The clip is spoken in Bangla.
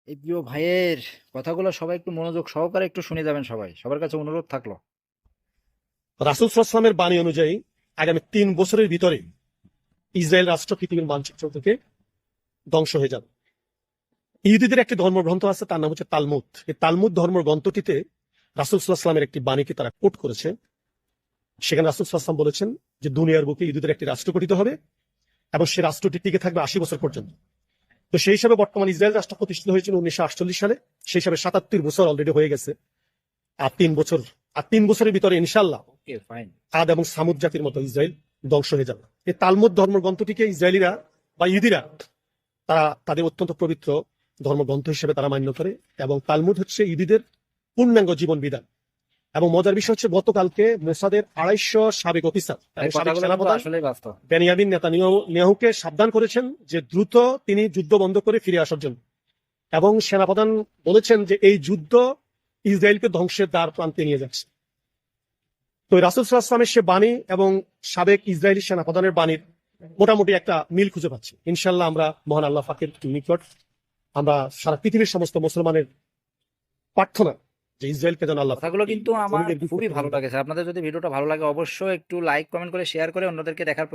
এই প্রিয় ভাইয়ের কথাগুলো সবাই একটু মনোযোগ সহকারে একটু শুনে যাবেন, সবার কাছে অনুরোধ থাকলো। রাসূল সাল্লাল্লাহু আলাইহি ওয়াসাল্লামের বাণী অনুযায়ী আগামী ৩ বছরের ভিতরে ইসরায়েল রাষ্ট্র পৃথিবীর মানচিত্র থেকে ধ্বংস হয়ে যাবে। ইহুদিদের একটি ধর্মগ্রন্থ আছে, তার নাম হচ্ছে তালমুদ। এই তালমুদ ধর্মগ্রন্থটিতে রাসূল সাল্লাল্লাহু আলাইহি ওয়াসাল্লামের একটি বাণীকে তারা কোট করেছে। সেখানে রাসূল সাল্লাল্লাহু আলাইহি ওয়াসাল্লাম বলেছেন যে দুনিয়ার বুকে ইহুদিদের একটি রাষ্ট্র গঠিত হবে এবং সেই রাষ্ট্রটি টিকে থাকবে ৮০ বছর পর্যন্ত। তো সেই হিসাবে বর্তমান ইসরায়েল রাষ্ট্র প্রতিষ্ঠিত হয়েছিল ১৯৪৮ সালে। সেই হিসাবে ৭৭ বছর অলরেডি হয়ে গেছে। আর ৩ বছরের ভিতরে ইনশাআল্লাহ ওকে, ফাইন। আদ এবং সামুদ জাতির মতো ইসরায়েল ধ্বংস হয়ে যাবে। এই তালমুদ ধর্মগ্রন্থটিকে ইসরায়েলিরা বা ইহুদিরা তারা তাদের অত্যন্ত পবিত্র ধর্মগ্রন্থ হিসেবে তারা মান্য করে, এবং তালমুদ হচ্ছে ইহুদিদের পূর্ণাঙ্গ জীবন বিধান। এবং মজার বিষয় হচ্ছে গতকালকে মোসাদের ২৫০ সাবেক অফিসার এবং সাবেক সেনাপ্রধান আসলে বাস্তব। বেনিয়ামিন নেতানিয়াহুকে সাবধান করেছেন যে দ্রুত তিনি যুদ্ধ বন্ধ করে ফিরে আসার জন্য। এবং সেনাপ্রধান বলেছেন যে এই যুদ্ধ ইসরায়েলকে ধ্বংসের দ্বার প্রান্তে নিয়ে যাচ্ছে। তো রাসূল সাল্লাল্লাহু আলাইহি ওয়াসাল্লামের সে বাণী এবং সাবেক ইসরায়েলি সেনাপ্রধানের বাণীর মোটামুটি একটা মিল খুঁজে পাচ্ছি। ইনশাআল্লাহ আমরা মহান আল্লাহ পাকের নিকট আমরা সারা পৃথিবীর সমস্ত মুসলমানের প্রার্থনা যে ইসরায়েলকে যেন আল্লাহ কথাগুলো কিন্তু আমার জমিনের বুক খুবই থেকে ভালো লাগেছে। আপনাদের যদি ভিডিওটা ভালো লাগে অবশ্যই একটু লাইক কমেন্ট করে শেয়ার করে অন্যদেরকে দেখার